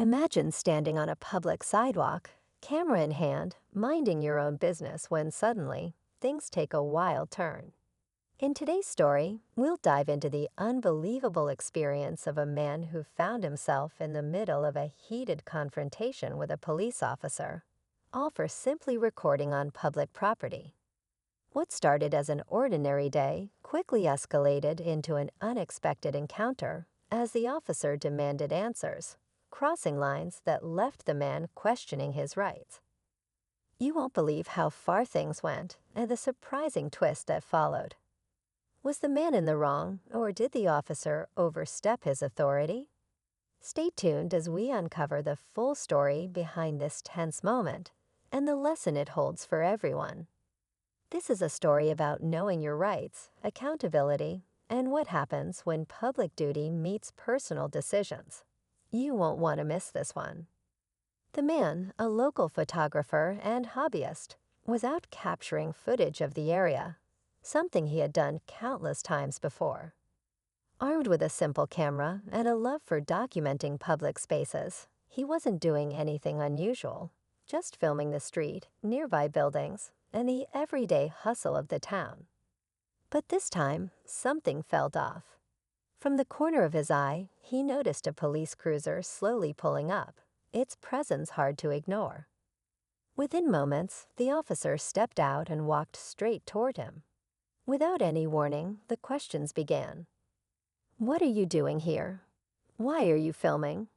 Imagine standing on a public sidewalk, camera in hand, minding your own business when suddenly things take a wild turn. In today's story, we'll dive into the unbelievable experience of a man who found himself in the middle of a heated confrontation with a police officer, all for simply recording on public property. What started as an ordinary day quickly escalated into an unexpected encounter as the officer demanded answers, crossing lines that left the man questioning his rights. You won't believe how far things went and the surprising twist that followed. Was the man in the wrong, or did the officer overstep his authority? Stay tuned as we uncover the full story behind this tense moment and the lesson it holds for everyone. This is a story about knowing your rights, accountability, and what happens when public duty meets personal decisions. You won't want to miss this one. The man, a local photographer and hobbyist, was out capturing footage of the area, something he had done countless times before. Armed with a simple camera and a love for documenting public spaces, he wasn't doing anything unusual, just filming the street, nearby buildings, and the everyday hustle of the town. But this time, something felt off. From the corner of his eye, he noticed a police cruiser slowly pulling up, its presence hard to ignore. Within moments, the officer stepped out and walked straight toward him. Without any warning, the questions began. "What are you doing here? Why are you filming?"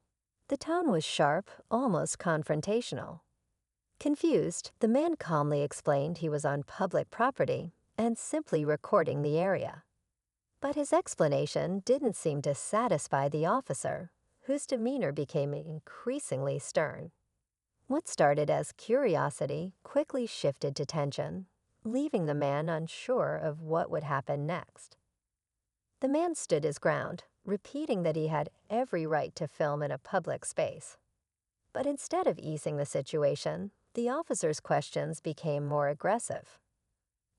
The tone was sharp, almost confrontational. Confused, the man calmly explained he was on public property and simply recording the area. But his explanation didn't seem to satisfy the officer, whose demeanor became increasingly stern. What started as curiosity quickly shifted to tension, leaving the man unsure of what would happen next. The man stood his ground, repeating that he had every right to film in a public space. But instead of easing the situation, the officer's questions became more aggressive.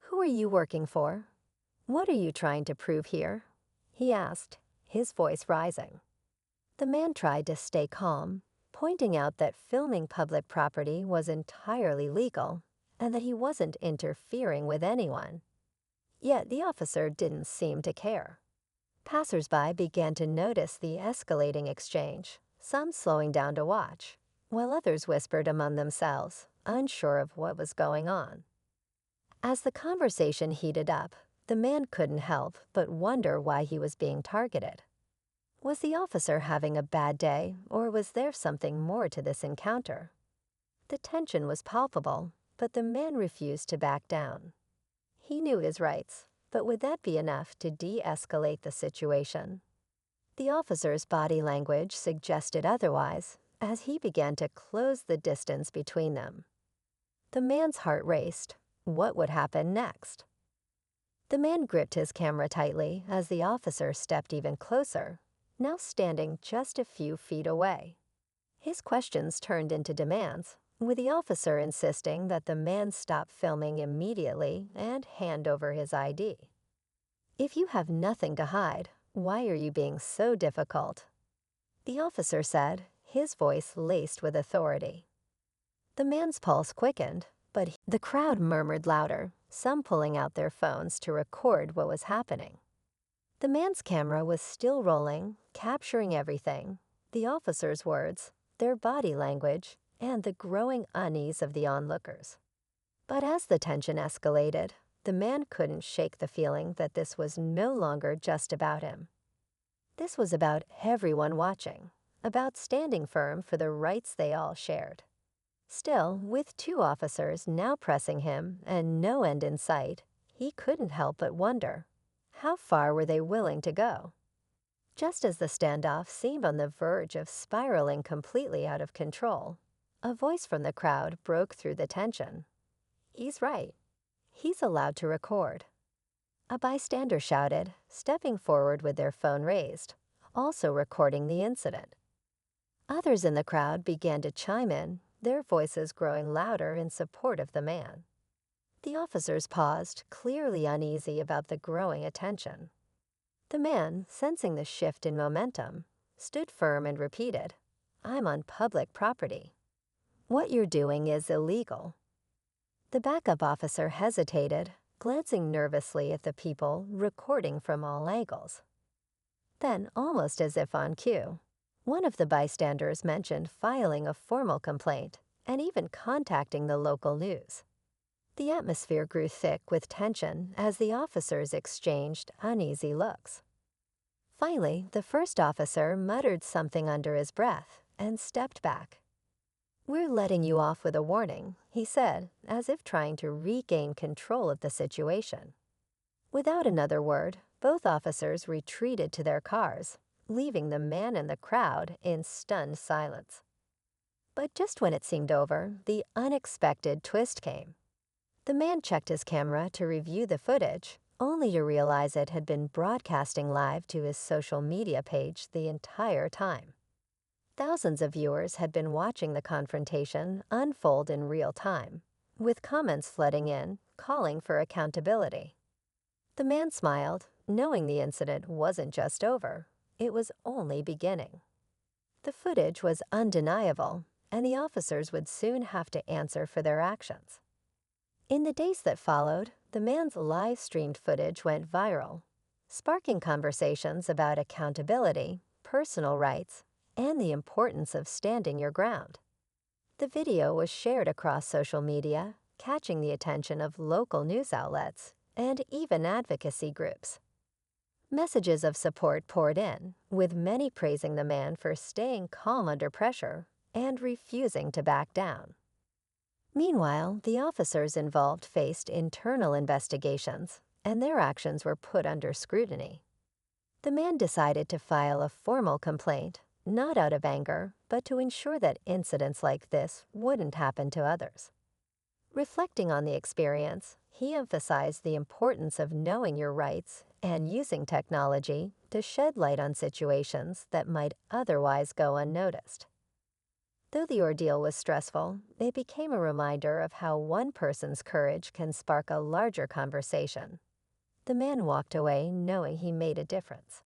"Who are you working for? What are you trying to prove here?" he asked, his voice rising. The man tried to stay calm, pointing out that filming public property was entirely legal and that he wasn't interfering with anyone. Yet the officer didn't seem to care. Passers-by began to notice the escalating exchange, some slowing down to watch, while others whispered among themselves, unsure of what was going on. As the conversation heated up, the man couldn't help but wonder why he was being targeted. Was the officer having a bad day, or was there something more to this encounter? The tension was palpable, but the man refused to back down. He knew his rights, but would that be enough to de-escalate the situation? The officer's body language suggested otherwise, as he began to close the distance between them. The man's heart raced. What would happen next? The man gripped his camera tightly as the officer stepped even closer, now standing just a few feet away. His questions turned into demands, with the officer insisting that the man stop filming immediately and hand over his ID. "If you have nothing to hide, why are you being so difficult?" the officer said, his voice laced with authority. The man's pulse quickened, but the crowd murmured louder, some pulling out their phones to record what was happening. The man's camera was still rolling, capturing everything: the officer's words, their body language, and the growing unease of the onlookers. But as the tension escalated, the man couldn't shake the feeling that this was no longer just about him. This was about everyone watching, about standing firm for the rights they all shared. Still, with two officers now pressing him and no end in sight, he couldn't help but wonder, how far were they willing to go? Just as the standoff seemed on the verge of spiraling completely out of control, a voice from the crowd broke through the tension. "He's right. He's allowed to record." A bystander shouted, stepping forward with their phone raised, also recording the incident. Others in the crowd began to chime in, their voices growing louder in support of the man. The officers paused, clearly uneasy about the growing attention. The man, sensing the shift in momentum, stood firm and repeated, I'm on public property. What you're doing is illegal." The backup officer hesitated, glancing nervously at the people recording from all angles. Then, almost as if on cue, one of the bystanders mentioned filing a formal complaint and even contacting the local news. The atmosphere grew thick with tension as the officers exchanged uneasy looks. Finally, the first officer muttered something under his breath and stepped back. "We're letting you off with a warning," he said, as if trying to regain control of the situation. Without another word, both officers retreated to their cars, leaving the man in the crowd in stunned silence. But just when it seemed over, the unexpected twist came. The man checked his camera to review the footage, only to realize it had been broadcasting live to his social media page the entire time. Thousands of viewers had been watching the confrontation unfold in real time, with comments flooding in, calling for accountability. The man smiled, knowing the incident wasn't just over, it was only beginning. The footage was undeniable, and the officers would soon have to answer for their actions. In the days that followed, the man's live-streamed footage went viral, sparking conversations about accountability, personal rights, and the importance of standing your ground. The video was shared across social media, catching the attention of local news outlets and even advocacy groups. Messages of support poured in, with many praising the man for staying calm under pressure and refusing to back down. Meanwhile, the officers involved faced internal investigations, and their actions were put under scrutiny. The man decided to file a formal complaint, not out of anger, but to ensure that incidents like this wouldn't happen to others. Reflecting on the experience, he emphasized the importance of knowing your rights and using technology to shed light on situations that might otherwise go unnoticed. Though the ordeal was stressful, it became a reminder of how one person's courage can spark a larger conversation. The man walked away knowing he made a difference.